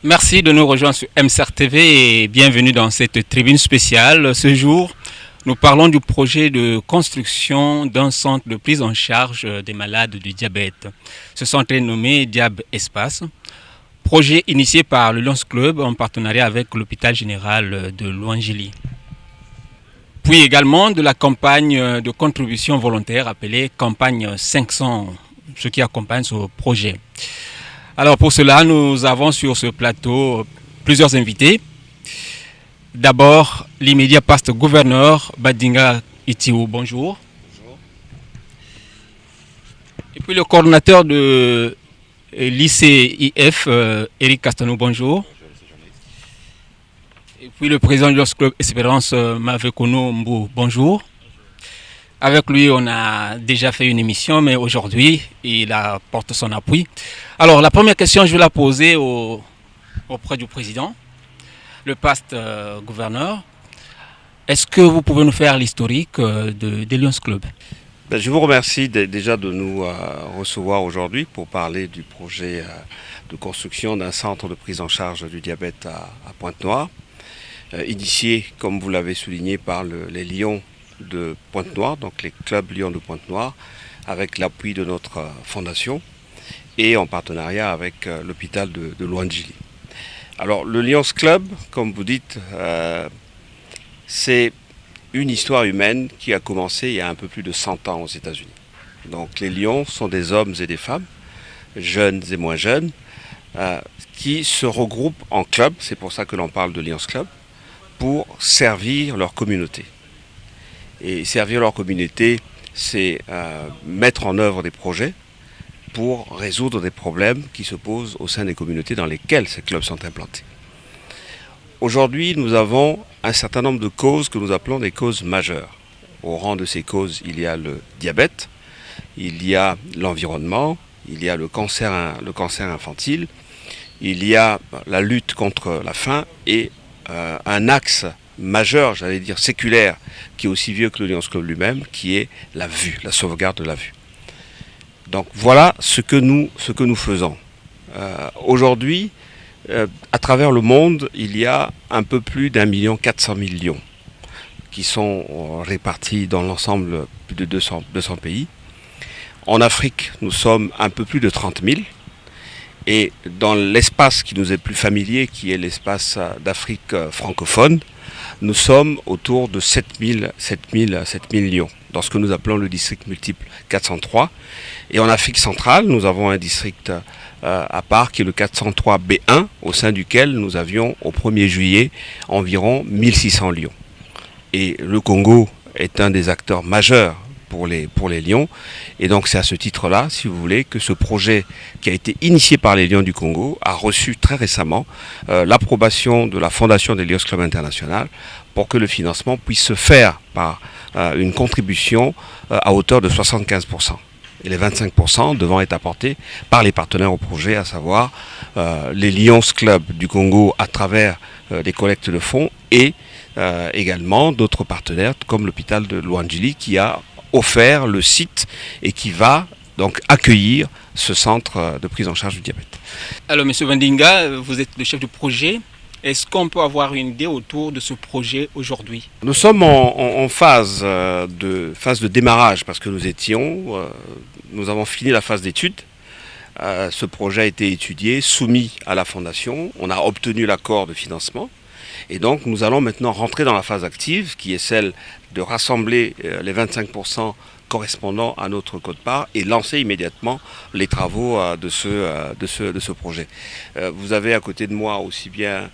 Merci de nous rejoindre sur MCR TV et bienvenue dans cette tribune spéciale. Ce jour, nous parlons du projet de construction d'un centre de prise en charge des malades du diabète. Ce centre est nommé Diab Espace, projet initié par le Lions Club en partenariat avec l'hôpital général de Louangili. Puis également de la campagne de contribution volontaire appelée campagne 500, ce qui accompagne ce projet. Alors pour cela, nous avons sur ce plateau plusieurs invités. D'abord, l'immédiat poste gouverneur Badinga Itiou, bonjour. Bonjour. Et puis le coordonnateur de l'ICIF, Eric Castanou, bonjour. Et puis le président du Lions Club Espérance, Mavekono Mbou, bonjour. Avec lui, on a déjà fait une émission, mais aujourd'hui, il apporte son appui. Alors, la première question, je vais la poser auprès du président, le poste gouverneur. Est-ce que vous pouvez nous faire l'historique des Lions Club? Je vous remercie déjà de nous recevoir aujourd'hui pour parler du projet de construction d'un centre de prise en charge du diabète à Pointe-Noire, initié, comme vous l'avez souligné, par les Lions de Pointe-Noire, donc les clubs Lions de Pointe-Noire, avec l'appui de notre fondation et en partenariat avec l'hôpital de Louangili. Alors le Lions Club, comme vous dites, c'est une histoire humaine qui a commencé il y a un peu plus de 100 ans aux États-Unis. Donc les Lions sont des hommes et des femmes, jeunes et moins jeunes, qui se regroupent en clubs, c'est pour ça que l'on parle de Lions Club, pour servir leur communauté. Et servir leur communauté, c'est mettre en œuvre des projets pour résoudre des problèmes qui se posent au sein des communautés dans lesquelles ces clubs sont implantés. Aujourd'hui, nous avons un certain nombre de causes que nous appelons des causes majeures. Au rang de ces causes, il y a le diabète, il y a l'environnement, il y a le cancer infantile, il y a la lutte contre la faim et un axe majeur, j'allais dire séculaire, qui est aussi vieux que le Lions Club lui-même, qui est la vue, la sauvegarde de la vue. Donc voilà ce que nous faisons. Aujourd'hui, à travers le monde, il y a un peu plus d'1,4 million de lions qui sont répartis dans l'ensemble plus de 200 pays. En Afrique, nous sommes un peu plus de 30 000. Et dans l'espace qui nous est plus familier, qui est l'espace d'Afrique francophone, nous sommes autour de 7 000 lions, dans ce que nous appelons le district multiple 403. Et en Afrique centrale, nous avons un district à part qui est le 403B1, au sein duquel nous avions au 1er juillet environ 1600 lions. Et le Congo est un des acteurs majeurs pour les Lions. Et donc c'est à ce titre-là, si vous voulez, que ce projet qui a été initié par les Lions du Congo a reçu très récemment l'approbation de la Fondation des Lions Club International pour que le financement puisse se faire par une contribution à hauteur de 75%. Et les 25% devant être apportés par les partenaires au projet, à savoir les Lions Club du Congo à travers des collectes de fonds et également d'autres partenaires comme l'hôpital de Louangili qui a offert le site et qui va donc accueillir ce centre de prise en charge du diabète. Alors M. Bandinga, vous êtes le chef du projet. Est-ce qu'on peut avoir une idée autour de ce projet aujourd'hui? Nous sommes en phase de démarrage parce que nous avons fini la phase d'étude. Ce projet a été étudié, soumis à la fondation. On a obtenu l'accord de financement. Et donc nous allons maintenant rentrer dans la phase active qui est celle de rassembler les 25% correspondant à notre quote-part et lancer immédiatement les travaux de ce projet. Vous avez à côté de moi aussi bien,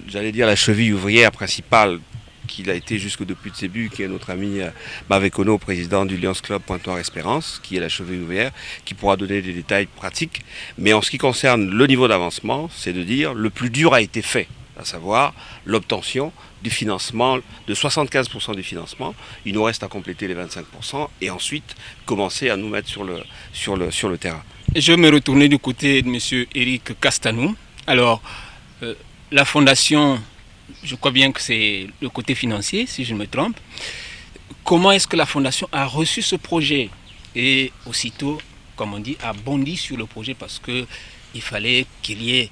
j'allais dire, la cheville ouvrière principale qu'il a été jusque depuis le début, qui est notre ami Mavekono, président du Lions Club Pointe-Noire Espérance, qui est la cheville ouvrière, qui pourra donner des détails pratiques. Mais en ce qui concerne le niveau d'avancement, c'est de dire le plus dur a été fait, à savoir l'obtention du financement, de 75% du financement. Il nous reste à compléter les 25% et ensuite commencer à nous mettre sur le terrain. Je vais me retourner du côté de M. Eric Castanou. Alors, la fondation, je crois bien que c'est le côté financier, si je ne me trompe. Comment est-ce que la fondation a reçu ce projet et aussitôt, comme on dit, a bondi sur le projet parce que il fallait qu'il y ait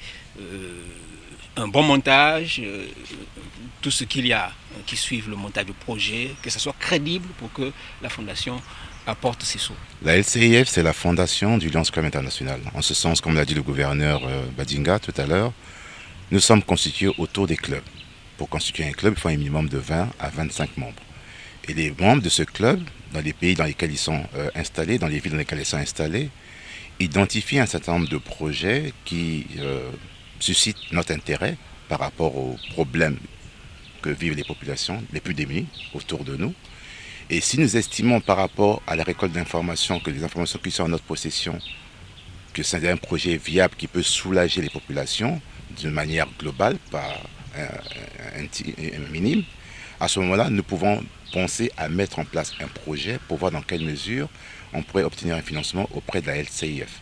un bon montage, tout ce qu'il y a qui suivent le montage du projet, que ce soit crédible pour que la fondation apporte ses sous. La LCIF, c'est la fondation du Lions Club International. En ce sens, comme l'a dit le gouverneur Badinga tout à l'heure, nous sommes constitués autour des clubs. Pour constituer un club, il faut un minimum de 20 à 25 membres. Et les membres de ce club, dans les pays dans lesquels ils sont installés, dans les villes dans lesquelles ils sont installés, identifient un certain nombre de projets qui suscitent notre intérêt par rapport aux problèmes que vivent les populations les plus démunies autour de nous. Et si nous estimons par rapport à la récolte d'informations, que les informations qui sont en notre possession, que c'est un projet viable qui peut soulager les populations d'une manière globale, pas minime, à ce moment-là, nous pouvons penser à mettre en place un projet pour voir dans quelle mesure on pourrait obtenir un financement auprès de la LCIF.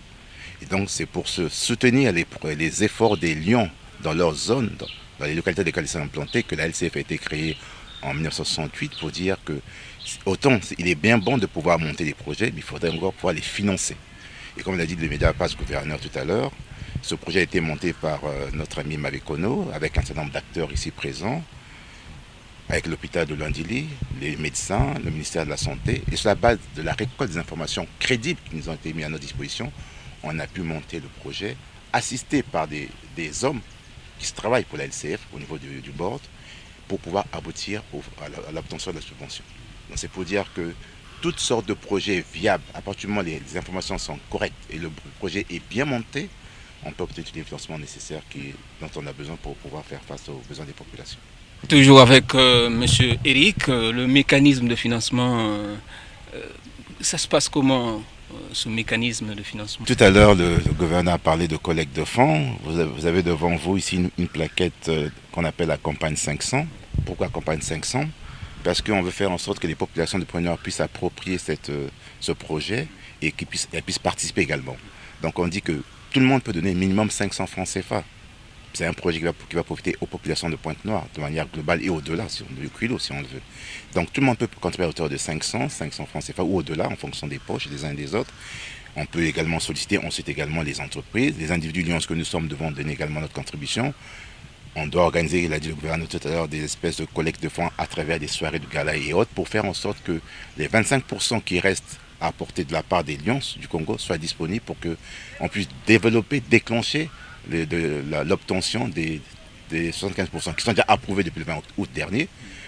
Et donc c'est pour soutenir les efforts des lions dans leur zone, dans les localités dans lesquelles ils sont implantés, que la LCIF a été créée en 1968 pour dire que autant il est bien bon de pouvoir monter des projets, mais il faudrait encore pouvoir les financer. Et comme l'a dit le média passe gouverneur tout à l'heure, ce projet a été monté par notre ami Mavekono, avec un certain nombre d'acteurs ici présents, avec l'hôpital de Luandili, les médecins, le ministère de la Santé. Et sur la base de la récolte des informations crédibles qui nous ont été mises à notre disposition, on a pu monter le projet, assisté par des hommes qui travaillent pour la LCF au niveau du board, pour pouvoir aboutir à l'obtention de la subvention. Donc c'est pour dire que toutes sortes de projets viables, à partir du moment où les informations sont correctes et le projet est bien monté, on peut obtenir les financements nécessaires dont on a besoin pour pouvoir faire face aux besoins des populations. Toujours avec M. Eric, le mécanisme de financement, ça se passe comment ce mécanisme de financement? Tout à l'heure, le gouverneur a parlé de collecte de fonds. Vous avez devant vous ici une plaquette qu'on appelle la campagne 500. Pourquoi campagne 500? Parce qu'on veut faire en sorte que les populations de Pointe-Noire puissent approprier ce projet et qu'elles puissent participer également. Donc on dit que tout le monde peut donner minimum 500 francs CFA. C'est un projet qui va profiter aux populations de Pointe-Noire de manière globale et au-delà, si on veut, si on le veut. Donc tout le monde peut contribuer à hauteur de 500 francs CFA ou au-delà en fonction des poches des uns et des autres. On peut également solliciter ensuite également les entreprises. Les individus lions que nous sommes devons donner également notre contribution. On doit organiser, il a dit le gouverneur tout à l'heure, des espèces de collecte de fonds à travers des soirées de gala et autres pour faire en sorte que les 25% qui restent à apporter de la part des lions du Congo soient disponibles pour qu'on puisse développer, déclencher l'obtention des 75% qui sont déjà approuvés depuis le 20 août dernier.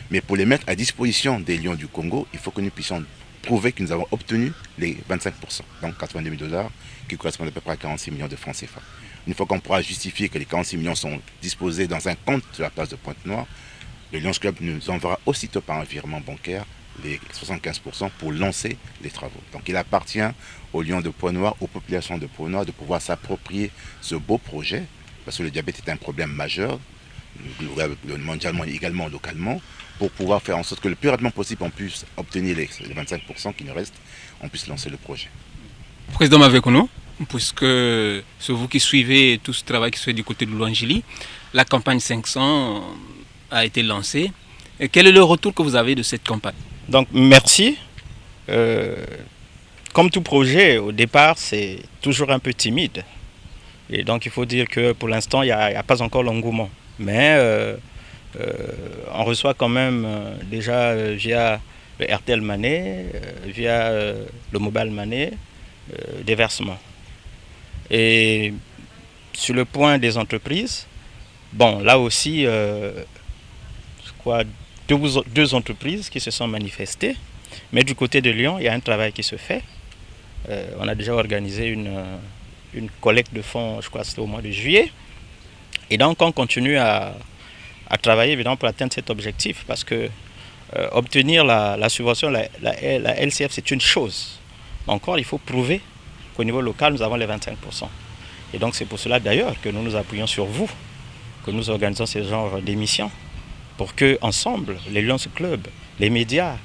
Mais pour les mettre à disposition des lions du Congo, il faut que nous puissions prouver que nous avons obtenu les 25%, donc 82 000 $, qui correspondent à peu près à 46 millions de francs CFA. Une fois qu'on pourra justifier que les 46 millions sont disposés dans un compte de la place de Pointe-Noire, le Lions Club nous enverra aussitôt par un virement bancaire les 75% pour lancer les travaux. Donc il appartient aux Lions de Pointe-Noire, aux populations de Pointe-Noire de pouvoir s'approprier ce beau projet, parce que le diabète est un problème majeur, mondialement et également localement, pour pouvoir faire en sorte que le plus rapidement possible on puisse obtenir les 25% qui nous restent, on puisse lancer le projet. Président Mavekono, puisque c'est vous qui suivez tout ce travail qui se fait du côté de Luandili, la campagne 500 a été lancée. Et quel est le retour que vous avez de cette campagne? Donc merci. Comme tout projet, au départ, c'est toujours un peu timide. Et donc il faut dire que pour l'instant, il n'y a pas encore l'engouement. Mais on reçoit quand même déjà via le RTL Money, via le Mobile Money, des versements. Et sur le point des entreprises, bon, là aussi, je crois, deux entreprises qui se sont manifestées. Mais du côté de Lyon, il y a un travail qui se fait. On a déjà organisé une collecte de fonds, je crois que c'était au mois de juillet. Et donc on continue à travailler évidemment pour atteindre cet objectif. Parce que obtenir la subvention, la LCF, c'est une chose. Encore, il faut prouver qu'au niveau local, nous avons les 25%. Et donc c'est pour cela d'ailleurs que nous nous appuyons sur vous, que nous organisons ce genre d'émissions, pour que ensemble, les Lions Club, les médias,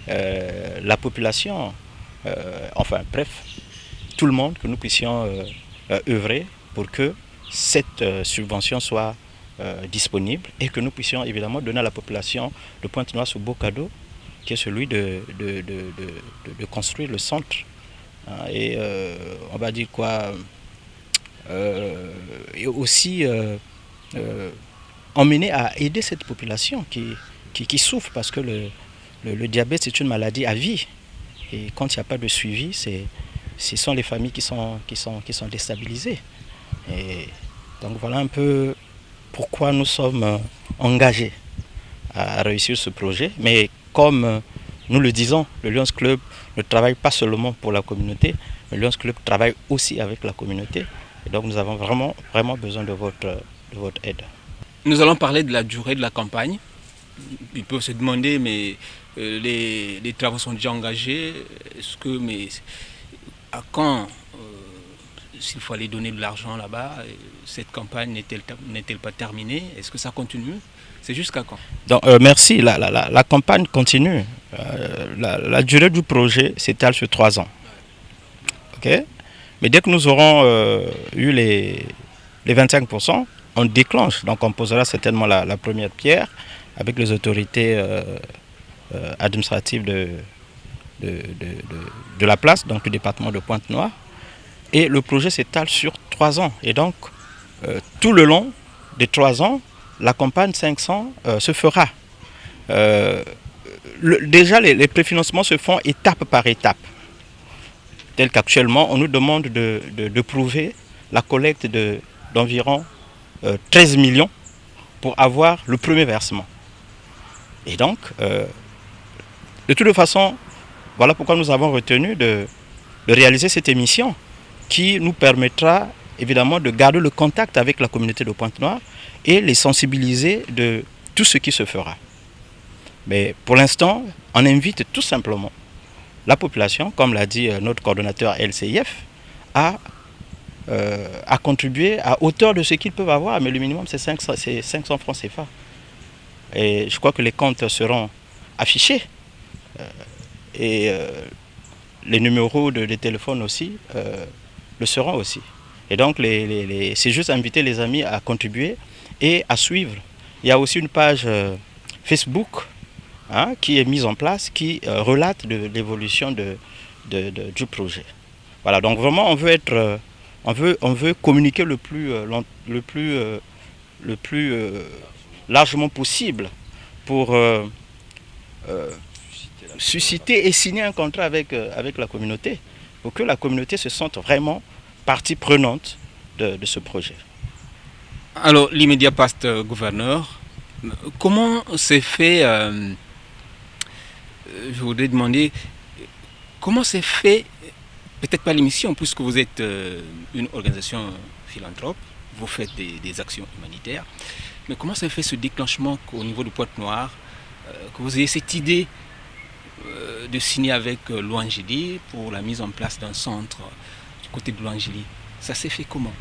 la population, enfin bref, tout le monde, que nous puissions œuvrer pour que cette subvention soit disponible et que nous puissions évidemment donner à la population de Pointe-Noire ce beau cadeau qui est celui de construire le centre. Et on va dire quoi, et aussi emmener à aider cette population qui souffre parce que le diabète c'est une maladie à vie et quand il n'y a pas de suivi, ce sont les familles qui sont déstabilisées. Et donc voilà un peu pourquoi nous sommes engagés à réussir ce projet. Mais comme nous le disons, le Lions Club ne travaille pas seulement pour la communauté, le Lions Club travaille aussi avec la communauté. Et donc nous avons vraiment besoin de votre aide. Nous allons parler de la durée de la campagne. Ils peuvent se demander, mais les travaux sont déjà engagés. Mais à quand, s'il faut aller donner de l'argent là-bas, cette campagne n'est-elle pas terminée? Est-ce que ça continue? C'est jusqu'à quand? Donc, merci. La campagne continue. La durée du projet s'étale sur 3 ans. Okay? Mais dès que nous aurons eu les 25%, on déclenche. Donc on posera certainement la première pierre avec les autorités administratives de la place, donc le département de Pointe-Noire. Et le projet s'étale sur 3 ans. Et donc, tout le long des 3 ans, la campagne 500 se fera. Déjà, les préfinancements se font étape par étape. Tel qu'actuellement, on nous demande de prouver la collecte d'environ 13 millions pour avoir le premier versement. Et donc, de toute façon, voilà pourquoi nous avons retenu de réaliser cette émission qui nous permettra évidemment de garder le contact avec la communauté de Pointe-Noire et les sensibiliser de tout ce qui se fera. Mais pour l'instant, on invite tout simplement la population, comme l'a dit notre coordonnateur LCIF, à contribuer à hauteur de ce qu'ils peuvent avoir, mais le minimum c'est 500 francs CFA. Et je crois que les comptes seront affichés et les numéros de téléphone aussi le seront aussi. Et donc c'est juste inviter les amis à contribuer et à suivre. Il y a aussi une page Facebook qui est mise en place, qui relate l'évolution du projet. Voilà, donc vraiment on veut communiquer le plus largement possible pour susciter et signer un contrat avec la communauté, pour que la communauté se sente vraiment partie prenante de ce projet. Alors, l'immédiat poste gouverneur, comment s'est fait, je voudrais demander, comment s'est fait, peut-être pas l'émission, puisque vous êtes une organisation philanthrope, vous faites des actions humanitaires, mais comment s'est fait ce déclenchement au niveau de Pointe-Noire, que vous ayez cette idée de signer avec Louangélie pour la mise en place d'un centre du côté de Louangélie? Ça s'est fait comment?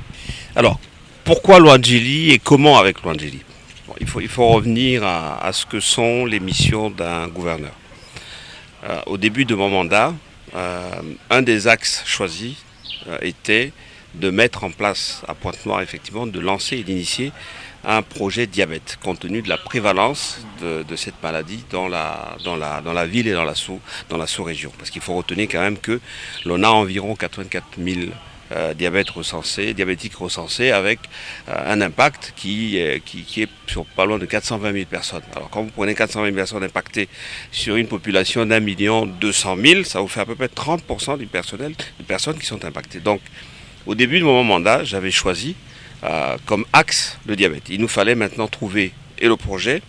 Alors, pourquoi Louangélie et comment avec Louangélie? Il faut revenir à ce que sont les missions d'un gouverneur. Au début de mon mandat, un des axes choisis était de mettre en place à Pointe-Noire, effectivement, de lancer et d'initier un projet diabète, compte tenu de la prévalence de cette maladie dans la ville et dans la sous-région. Parce qu'il faut retenir quand même que l'on a environ 84 000 diabétiques recensés avec un impact qui est sur pas loin de 420 000 personnes. Alors quand vous prenez 420 000 personnes impactées sur une population d'1 200 000, ça vous fait à peu près 30% du personnel de personnes qui sont impactées. Donc au début de mon mandat, j'avais choisi comme axe le diabète. Il nous fallait maintenant trouver et le projet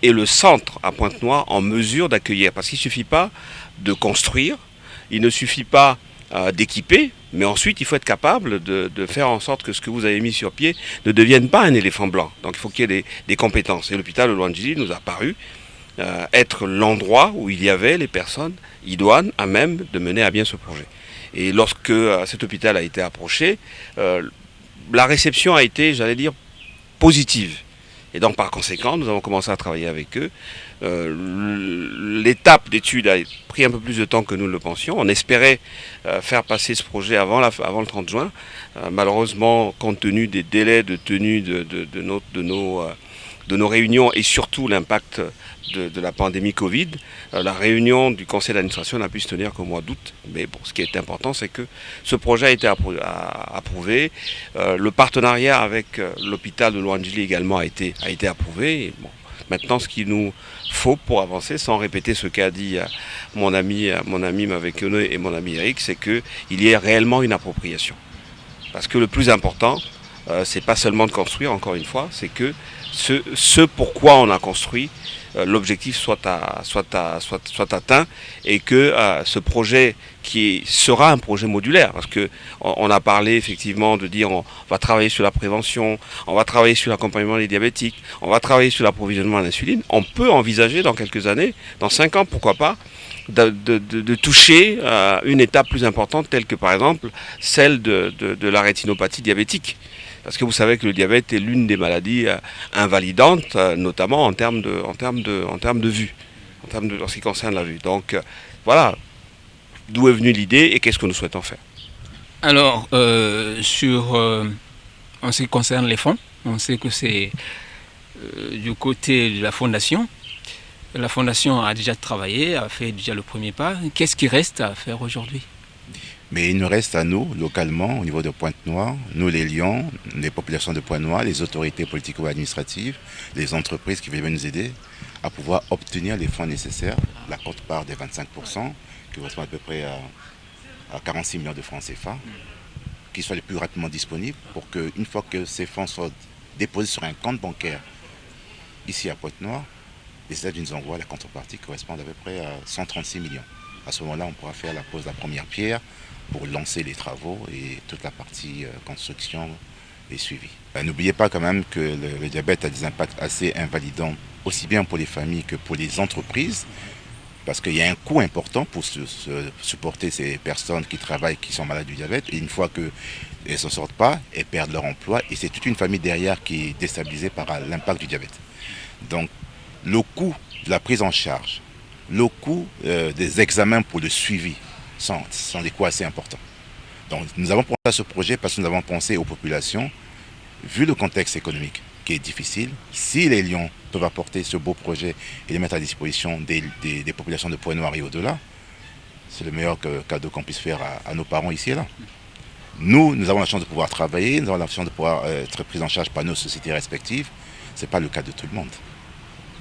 et le centre à Pointe-Noire en mesure d'accueillir. Parce qu'il ne suffit pas de construire, il ne suffit pas d'équiper, mais ensuite il faut être capable de faire en sorte que ce que vous avez mis sur pied ne devienne pas un éléphant blanc. Donc il faut qu'il y ait des compétences. Et l'hôpital de Louangélie nous a paru être l'endroit où il y avait les personnes idoines à même de mener à bien ce projet. Et lorsque cet hôpital a été approché, la réception a été, j'allais dire, positive. Et donc par conséquent, nous avons commencé à travailler avec eux. L'étape d'étude a pris un peu plus de temps que nous le pensions. On espérait faire passer ce projet avant le 30 juin. Malheureusement, compte tenu des délais de tenue de de nos réunions et surtout l'impact de la pandémie Covid, la réunion du conseil d'administration n'a pu se tenir qu'au mois d'août. Mais bon, ce qui est important, c'est que ce projet a été approuvé. Le partenariat avec l'hôpital de Louandjili également a été approuvé. Et bon, maintenant, ce qu'il nous faut pour avancer, sans répéter ce qu'a dit mon ami Mavekone et mon ami Eric, c'est qu'il y ait réellement une appropriation. Parce que le plus important, c'est pas seulement de construire, encore une fois, c'est que ce pourquoi on a construit, l'objectif soit atteint et que ce projet qui sera un projet modulaire, parce que on a parlé effectivement de dire on va travailler sur la prévention, on va travailler sur l'accompagnement des diabétiques, on va travailler sur l'approvisionnement en insuline. On peut envisager dans quelques années, dans 5 ans pourquoi pas, de toucher une étape plus importante telle que par exemple celle de la rétinopathie diabétique. Parce que vous savez que le diabète est l'une des maladies invalidantes, notamment en termes de vue, en ce qui concerne la vue. Donc voilà, d'où est venue l'idée et qu'est-ce que nous souhaitons faire. Alors, en ce qui concerne les fonds, on sait que c'est du côté de la fondation. La fondation a déjà travaillé, a fait déjà le premier pas. Qu'est-ce qui reste à faire aujourd'hui ? Mais il nous reste à nous, localement, au niveau de Pointe-Noire, nous les Lions, les populations de Pointe-Noire, les autorités politico-administratives, les entreprises qui veulent nous aider à pouvoir obtenir les fonds nécessaires, la quote-part des 25%, qui correspond à peu près à 46 millions de francs CFA, qui soient les plus rapidement disponibles pour qu'une fois que ces fonds soient déposés sur un compte bancaire ici à Pointe-Noire, les États nous envoient la contrepartie qui correspond à peu près à 136 millions. À ce moment-là, on pourra faire la pose de la première pierre pour lancer les travaux et toute la partie construction est suivie. N'oubliez pas quand même que le diabète a des impacts assez invalidants, aussi bien pour les familles que pour les entreprises, parce qu'il y a un coût important pour supporter ces personnes qui travaillent, qui sont malades du diabète. Et une fois qu'elles ne s'en sortent pas, elles perdent leur emploi et c'est toute une famille derrière qui est déstabilisée par l'impact du diabète. Donc le coût de la prise en charge, le coût des examens pour le suivi sont des coûts assez importants. Donc nous avons pensé à ce projet parce que nous avons pensé aux populations, vu le contexte économique qui est difficile. Si les Lions peuvent apporter ce beau projet et les mettre à disposition des populations de Pointe-Noire et au-delà, c'est le meilleur cadeau qu'on puisse faire à nos parents ici et là. Nous avons la chance de pouvoir travailler, nous avons la chance de pouvoir être pris en charge par nos sociétés respectives. Ce n'est pas le cas de tout le monde.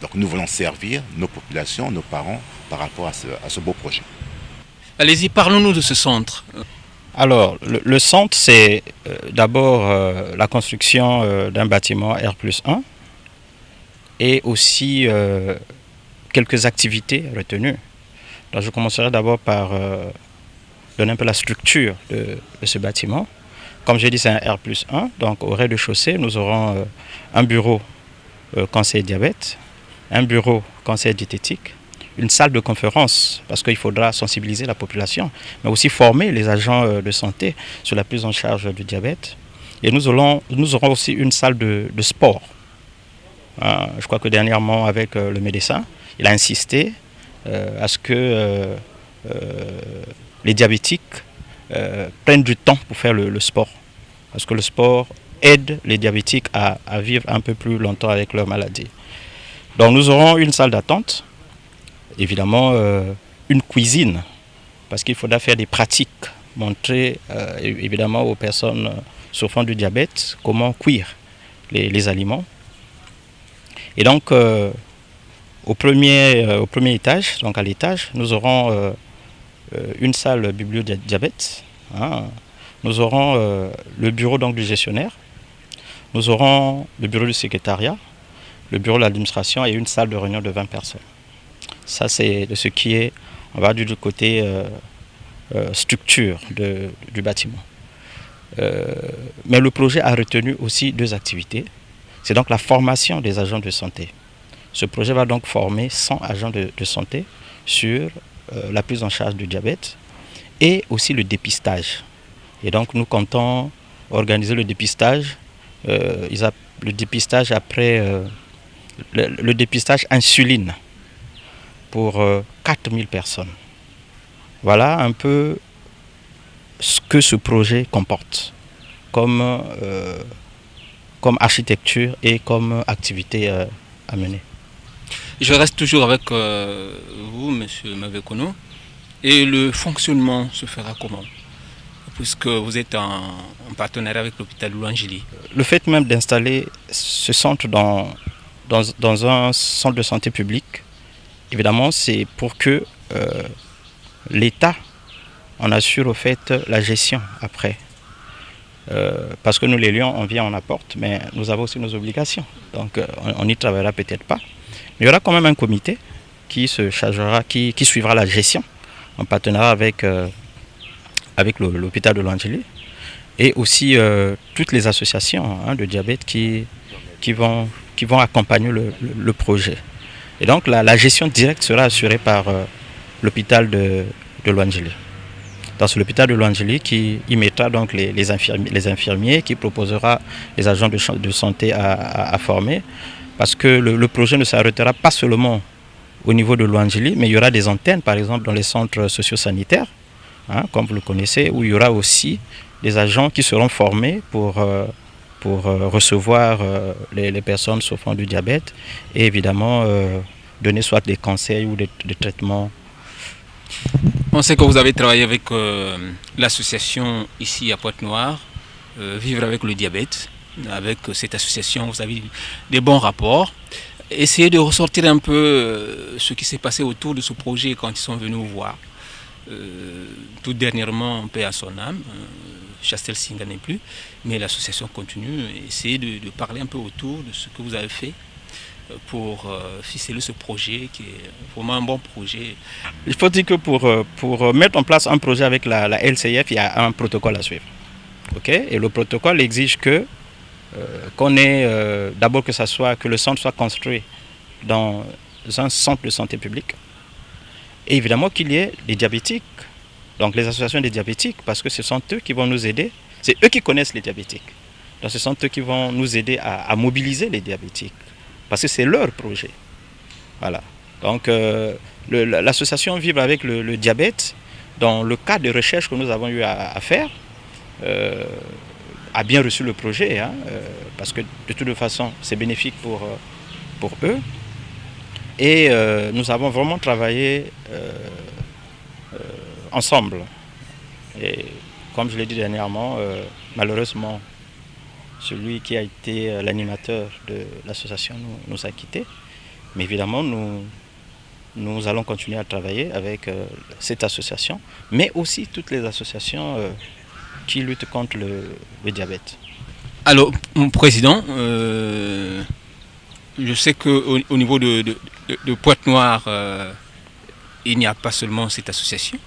Donc nous voulons servir nos populations, nos parents, par rapport à ce beau projet. Allez-y, parlons-nous de ce centre. Alors, le centre, c'est d'abord la construction d'un bâtiment R+1 et aussi quelques activités retenues. Donc, je commencerai d'abord par donner un peu la structure de ce bâtiment. Comme j'ai dit, c'est un R+1, donc au rez-de-chaussée, nous aurons un bureau cancer et diabète, un bureau cancer diététique, une salle de conférence, parce qu'il faudra sensibiliser la population, mais aussi former les agents de santé sur la prise en charge du diabète. Et nous aurons aussi une salle de sport. Je crois que dernièrement, avec le médecin, il a insisté à ce que les diabétiques prennent du temps pour faire le sport. Parce que le sport aide les diabétiques à vivre un peu plus longtemps avec leur maladie. Donc nous aurons une salle d'attente, évidemment une cuisine, parce qu'il faudra faire des pratiques, montrer évidemment aux personnes souffrant du diabète comment cuire les aliments. Et donc au premier étage, donc à l'étage, nous aurons une salle biblio-diabète, nous aurons le bureau donc, du gestionnaire, nous aurons le bureau du secrétariat, le bureau de l'administration et une salle de réunion de 20 personnes. Ça, c'est de ce qui est, on va dire, du côté structure du bâtiment. Mais le projet a retenu aussi 2 activités. C'est donc la formation des agents de santé. Ce projet va donc former 100 agents de santé sur la prise en charge du diabète et aussi le dépistage. Et donc, nous comptons organiser le dépistage, le dépistage après le dépistage insuline pour 4000 personnes. Voilà un peu ce que ce projet comporte comme comme architecture et comme activité à mener. Je reste toujours avec vous, Monsieur Mavekono. Et le fonctionnement se fera comment? Puisque vous êtes en partenariat avec l'hôpital de Louangili. Le fait même d'installer ce centre dans un centre de santé public, évidemment, c'est pour que l'État en assure au fait la gestion après. Parce que nous, les Lions, on vient, on apporte, mais nous avons aussi nos obligations. Donc, on n'y travaillera peut-être pas. Mais il y aura quand même un comité qui se chargera, qui suivra la gestion en partenariat avec l'hôpital de Louangili et aussi toutes les associations de diabète qui vont accompagner le projet. Et donc, la gestion directe sera assurée par l'hôpital de Louangili. Dans l'hôpital de Louangili qui y mettra donc les infirmiers, qui proposera les agents de santé à former, parce que le projet ne s'arrêtera pas seulement au niveau de Louangili, mais il y aura des antennes, par exemple, dans les centres socio-sanitaires, comme vous le connaissez, où il y aura aussi des agents qui seront formés pour recevoir les personnes souffrant du diabète et évidemment donner soit des conseils ou des traitements. On sait que vous avez travaillé avec l'association ici à Pointe-Noire, Vivre avec le diabète. Avec cette association, vous avez des bons rapports. Essayez de ressortir un peu ce qui s'est passé autour de ce projet quand ils sont venus vous voir. Tout dernièrement, paix à son âme, Chastel Singa n'est plus, mais l'association continue. Essayez de parler un peu autour de ce que vous avez fait pour ficeler ce projet qui est vraiment un bon projet. Il faut dire que pour mettre en place un projet avec la LCF, il y a un protocole à suivre. Okay? Et le protocole exige qu'on ait d'abord que le centre soit construit dans un centre de santé publique. Et évidemment qu'il y ait des diabétiques, donc les associations des diabétiques, parce que ce sont eux qui vont nous aider, c'est eux qui connaissent les diabétiques. Donc ce sont eux qui vont nous aider à mobiliser les diabétiques, parce que c'est leur projet. Voilà. Donc l'association Vivre avec le diabète, dans le cadre de recherche que nous avons eu à faire, a bien reçu le projet, parce que de toute façon c'est bénéfique pour eux. Et nous avons vraiment travaillé ensemble. Et comme je l'ai dit dernièrement, malheureusement, celui qui a été l'animateur de l'association nous a quittés. Mais évidemment, nous allons continuer à travailler avec cette association, mais aussi toutes les associations qui luttent contre le diabète. Alors, mon président, je sais qu'au niveau de Pointe-Noire, il n'y a pas seulement cette association.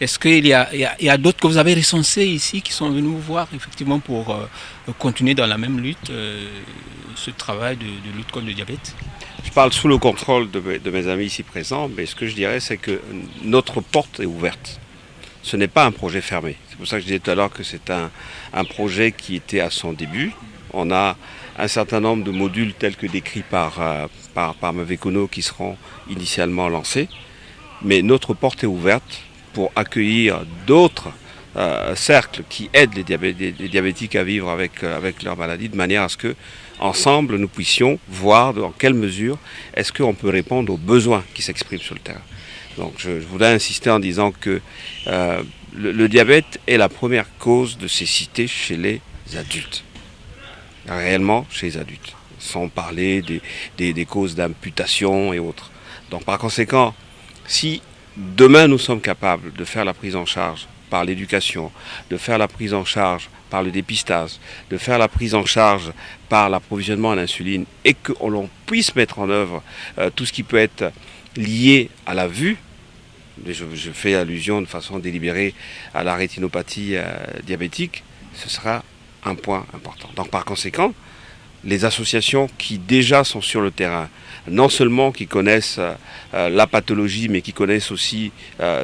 Est-ce qu'il y a d'autres que vous avez recensés ici qui sont venus vous voir effectivement pour continuer dans la même lutte, ce travail de lutte contre le diabète? Je parle sous le contrôle de mes amis ici présents, mais ce que je dirais, c'est que notre porte est ouverte. Ce n'est pas un projet fermé. C'est pour ça que je disais tout à l'heure que c'est un projet qui était à son début. On a un certain nombre de modules tels que décrits par Mavekono qui seront initialement lancés. Mais notre porte est ouverte pour accueillir d'autres cercles qui aident les diabétiques à vivre avec leur maladie, de manière à ce que, ensemble, nous puissions voir dans quelle mesure est-ce qu'on peut répondre aux besoins qui s'expriment sur le terrain. Donc je voudrais insister en disant que le diabète est la première cause de cécité chez les adultes. Réellement chez les adultes. Sans parler des causes d'amputation et autres. Donc par conséquent, si demain nous sommes capables de faire la prise en charge par l'éducation, de faire la prise en charge par le dépistage, de faire la prise en charge par l'approvisionnement en insuline et qu'on puisse mettre en œuvre tout ce qui peut être lié à la vue, je fais allusion de façon délibérée à la rétinopathie diabétique, ce sera un point important. Donc par conséquent, les associations qui déjà sont sur le terrain, non seulement qui connaissent la pathologie, mais qui connaissent aussi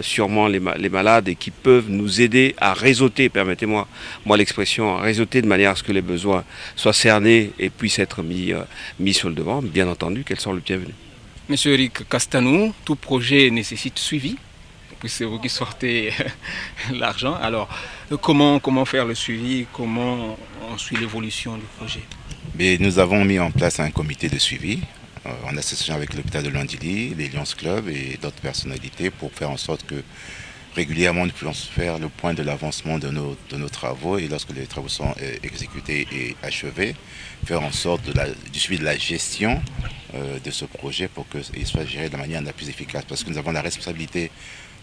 sûrement les malades et qui peuvent nous aider à réseauter, permettez-moi l'expression, à réseauter de manière à ce que les besoins soient cernés et puissent être mis sur le devant, bien entendu qu'elles sont le bienvenu. Monsieur Eric Castanou, tout projet nécessite suivi, puis c'est vous qui sortez l'argent. Alors, comment faire le suivi, comment on suit l'évolution du projet? Mais nous avons mis en place un comité de suivi en association avec l'hôpital de Landilly, les Lions Club et d'autres personnalités pour faire en sorte que régulièrement nous puissions faire le point de l'avancement de nos travaux et lorsque les travaux sont exécutés et achevés, faire en sorte du suivi de la gestion de ce projet pour qu'il soit géré de la manière la plus efficace. Parce que nous avons la responsabilité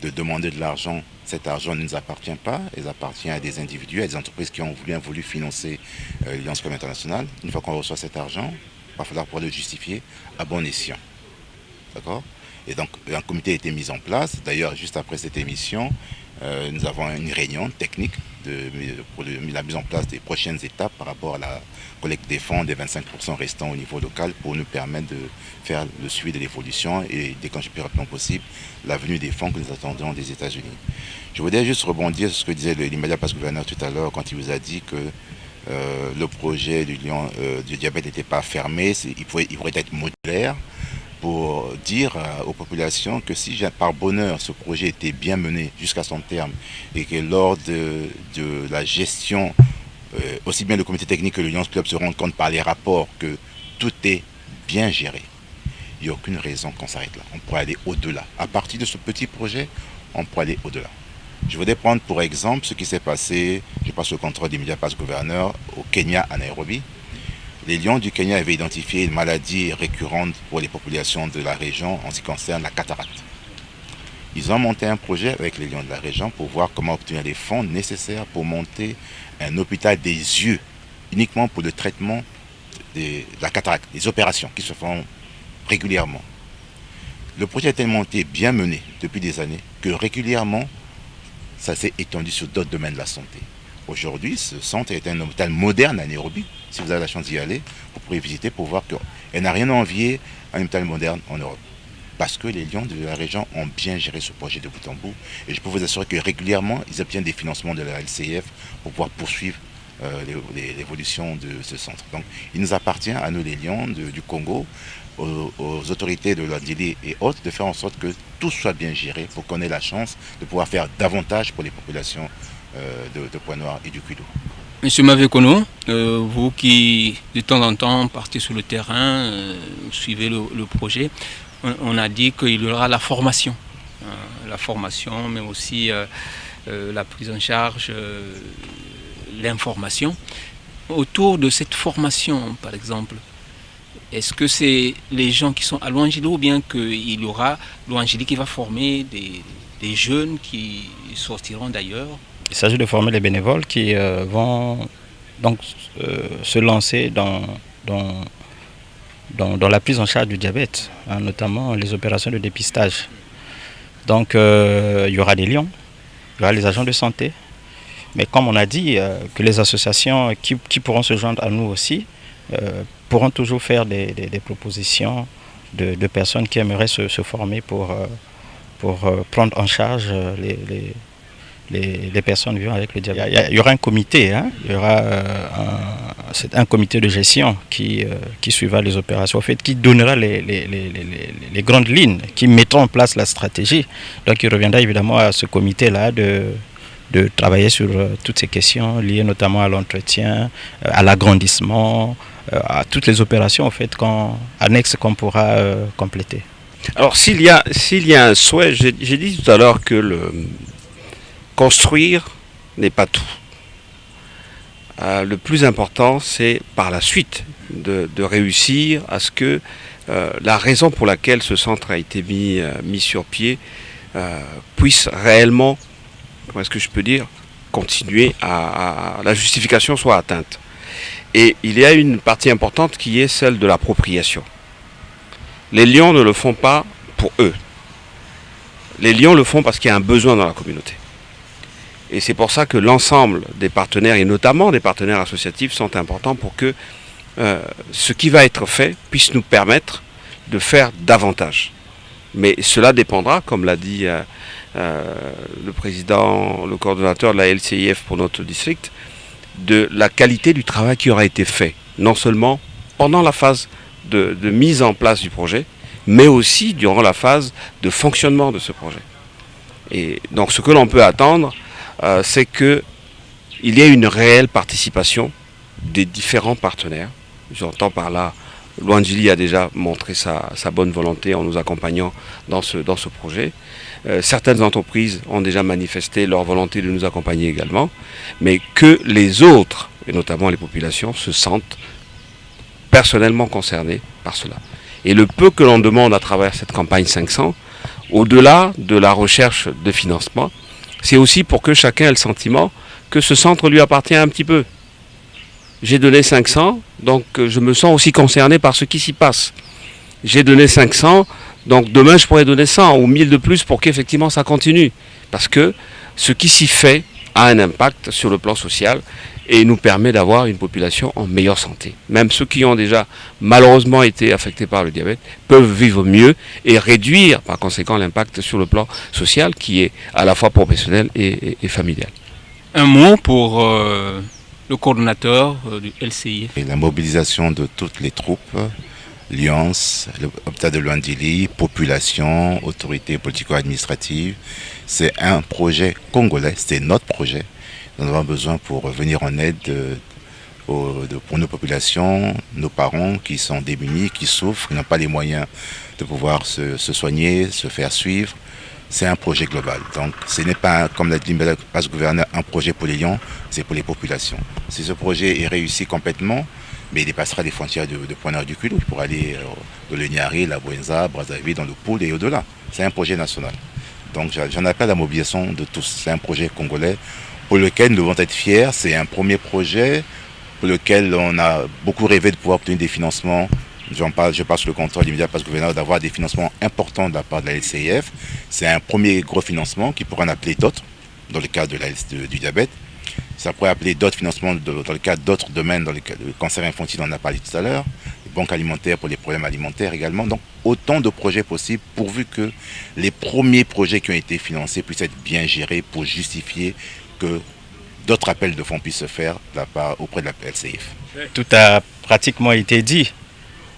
de demander de l'argent. Cet argent ne nous appartient pas, il appartient à des individus, à des entreprises qui ont bien voulu financer l'Alliance Club International. Une fois qu'on reçoit cet argent, il va falloir pouvoir le justifier à bon escient. D'accord ? Et donc un comité a été mis en place. D'ailleurs, juste après cette émission, nous avons une réunion technique pour la mise en place des prochaines étapes par rapport à la collecte des fonds des 25% restants au niveau local pour nous permettre de faire le suivi de l'évolution et déclencher le plus rapidement possible la venue des fonds que nous attendons des États-Unis. Je voudrais juste rebondir sur ce que disait l'immédiat gouverneur tout à l'heure quand il vous a dit que le projet du diabète n'était pas fermé, il pourrait être modulaire. Pour dire aux populations que si par bonheur ce projet était bien mené jusqu'à son terme et que lors de la gestion, aussi bien le comité technique que le Lions Club se rendent compte par les rapports que tout est bien géré, il n'y a aucune raison qu'on s'arrête là. On pourrait aller au-delà. À partir de ce petit projet, on pourrait aller au-delà. Je voudrais prendre pour exemple ce qui s'est passé, je passe le contrôle d'immédiat gouverneur au Kenya, à Nairobi. Les Lions du Kenya avaient identifié une maladie récurrente pour les populations de la région en ce qui concerne la cataracte. Ils ont monté un projet avec les Lions de la région pour voir comment obtenir les fonds nécessaires pour monter un hôpital des yeux, uniquement pour le traitement de la cataracte, des opérations qui se font régulièrement. Le projet a été monté, bien mené depuis des années, que régulièrement, ça s'est étendu sur d'autres domaines de la santé. Aujourd'hui, ce centre est un hôpital moderne à Nairobi. Si vous avez la chance d'y aller, vous pourrez visiter pour voir qu'elle n'a rien à envier à un hôpital moderne en Europe. Parce que les Lions de la région ont bien géré ce projet de bout en bout. Et je peux vous assurer que régulièrement, ils obtiennent des financements de la LCF pour pouvoir poursuivre l'évolution de ce centre. Donc, il nous appartient à nous, les Lions du Congo, aux autorités de Landilly et autres, de faire en sorte que tout soit bien géré pour qu'on ait la chance de pouvoir faire davantage pour les populations de Pointe-Noire et du Kwilu. Monsieur Mavekono, vous qui de temps en temps partez sur le terrain, suivez le projet, on a dit qu'il y aura la formation, mais aussi la prise en charge, l'information. Autour de cette formation, par exemple, est-ce que c'est les gens qui sont à Louangili ou bien qu'il y aura Louangili qui va former des jeunes qui sortiront d'ailleurs? Il s'agit de former les bénévoles qui vont donc se lancer dans la prise en charge du diabète, notamment les opérations de dépistage. Donc il y aura des lions, il y aura les agents de santé, mais comme on a dit, que les associations qui pourront se joindre à nous aussi pourront toujours faire des propositions de personnes qui aimeraient se former pour prendre en charge les personnes vivant avec le diabète. Il y aura un comité, il y aura un comité de gestion qui suivra les opérations, en fait, qui donnera les grandes lignes, qui mettra en place la stratégie. Donc il reviendra évidemment à ce comité-là de travailler sur toutes ces questions liées notamment à l'entretien, à l'agrandissement, à toutes les opérations en fait, annexes qu'on pourra compléter. Alors s'il y a un souhait, j'ai dit tout à l'heure que construire n'est pas tout. Le plus important, c'est par la suite de réussir à ce que la raison pour laquelle ce centre a été mis sur pied puisse réellement, comment est-ce que je peux dire, continuer à la justification soit atteinte. Et il y a une partie importante qui est celle de l'appropriation. Les Lions ne le font pas pour eux. Les Lions le font parce qu'il y a un besoin dans la communauté. Et c'est pour ça que l'ensemble des partenaires, et notamment des partenaires associatifs, sont importants pour que ce qui va être fait puisse nous permettre de faire davantage. Mais cela dépendra, comme l'a dit le président, le coordonnateur de la LCIF pour notre district, de la qualité du travail qui aura été fait, non seulement pendant la phase de mise en place du projet, mais aussi durant la phase de fonctionnement de ce projet. Et donc ce que l'on peut attendre, c'est qu'il y ait une réelle participation des différents partenaires, J'entends par là, Luandjili a déjà montré sa bonne volonté en nous accompagnant dans ce projet. Certaines entreprises ont déjà manifesté leur volonté de nous accompagner également, mais que les autres, et notamment les populations, se sentent personnellement concernés par cela. Et le peu que l'on demande à travers cette campagne 500, au-delà de la recherche de financement, c'est aussi pour que chacun ait le sentiment que ce centre lui appartient un petit peu. J'ai donné 500, donc je me sens aussi concerné par ce qui s'y passe. J'ai donné 500, donc demain je pourrais donner 100 ou 1000 de plus pour qu'effectivement ça continue. Parce que ce qui s'y fait a un impact sur le plan social et nous permet d'avoir une population en meilleure santé. Même ceux qui ont déjà malheureusement été affectés par le diabète peuvent vivre mieux et réduire par conséquent l'impact sur le plan social qui est à la fois professionnel et familial. Un mot pour le coordonnateur du LCIF. Et la mobilisation de toutes les troupes, l'Alliance, l'hôpital de Luandjili, population, autorités politico-administratives, c'est un projet congolais, c'est notre projet. Nous avons besoin pour venir en aide pour nos populations, nos parents qui sont démunis, qui souffrent, qui n'ont pas les moyens de pouvoir se soigner, se faire suivre. C'est un projet global. Donc ce n'est pas, comme l'a dit le gouverneur, un projet pour les lions, c'est pour les populations. Si ce projet est réussi complètement, mais il dépassera les frontières de Pointe-Noire-du-Culot, il pourra aller de l'Enyari, la Bouenza, Brazzaville, dans le Poul et au-delà. C'est un projet national. Donc j'en appelle à la mobilisation de tous. C'est un projet congolais pour lequel nous devons être fiers. C'est un premier projet pour lequel on a beaucoup rêvé de pouvoir obtenir des financements. Je passe sur le contrôle immédiat parce que gouverneur d'avoir des financements importants de la part de la LCIF. C'est un premier gros financement qui pourra en appeler d'autres dans le cadre du diabète. Ça pourrait appeler d'autres financements dans le cadre d'autres domaines, dans le cancer infantile, on en a parlé tout à l'heure, les banques alimentaires pour les problèmes alimentaires également. Donc autant de projets possibles pourvu que les premiers projets qui ont été financés puissent être bien gérés pour justifier que d'autres appels de fonds puissent se faire auprès de la LCIF. Tout a pratiquement été dit.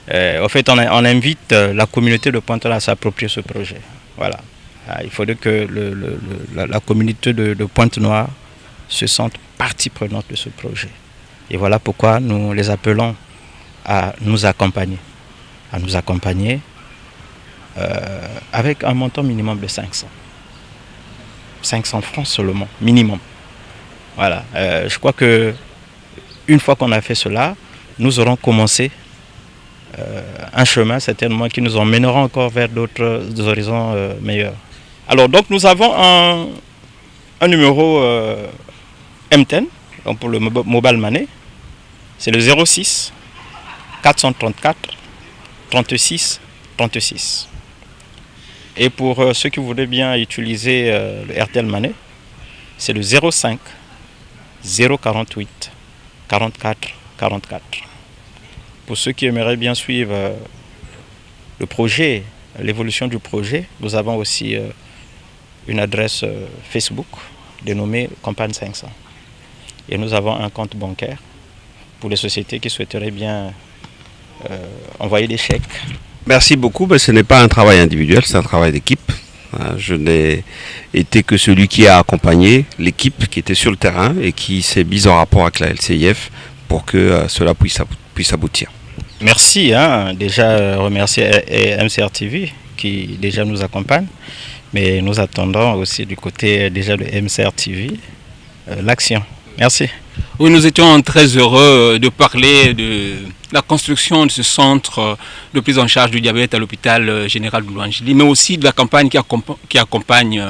En fait, on invite la communauté de Pointe-Noire à s'approprier ce projet. Voilà. Il faudrait que la communauté de Pointe-Noire se sente partie prenante de ce projet. Et voilà pourquoi nous les appelons à nous accompagner. À nous accompagner avec un montant minimum de 500. 500 francs seulement, minimum. Voilà. Je crois que une fois qu'on a fait cela, nous aurons commencé un chemin certainement qui nous emmènera encore vers d'autres horizons meilleurs. Alors donc nous avons un numéro MTN, donc pour le mobile money, c'est le 06 434 36 36. Et pour ceux qui voudraient bien utiliser le RTL Money, c'est le 05 048 44 44. Pour ceux qui aimeraient bien suivre le projet, l'évolution du projet, nous avons aussi une adresse Facebook dénommée Campagne 500. Et nous avons un compte bancaire pour les sociétés qui souhaiteraient bien envoyer des chèques. Merci beaucoup, mais ce n'est pas un travail individuel, c'est un travail d'équipe. Je n'ai été que celui qui a accompagné l'équipe qui était sur le terrain et qui s'est mise en rapport avec la LCIF pour que cela puisse aboutir. Merci, déjà remercier MCR TV qui déjà nous accompagne, mais nous attendons aussi du côté déjà de MCR TV l'action. Merci. Oui, nous étions très heureux de parler de la construction de ce centre de prise en charge du diabète à l'hôpital général de Luandjili, mais aussi de la campagne qui accompagne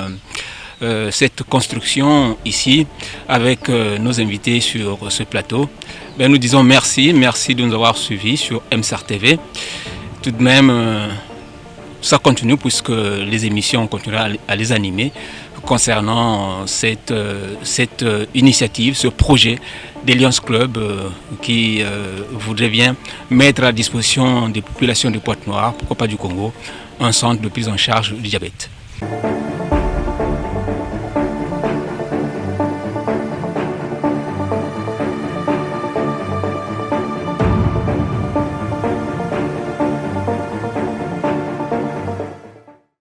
cette construction ici avec nos invités sur ce plateau. Nous disons merci de nous avoir suivis sur MCR TV. Tout de même, ça continue puisque les émissions continueront à les animer concernant cette initiative, ce projet des Lions Club qui voudrait bien mettre à la disposition des populations de Pointe-Noire, pourquoi pas du Congo, un centre de prise en charge du diabète.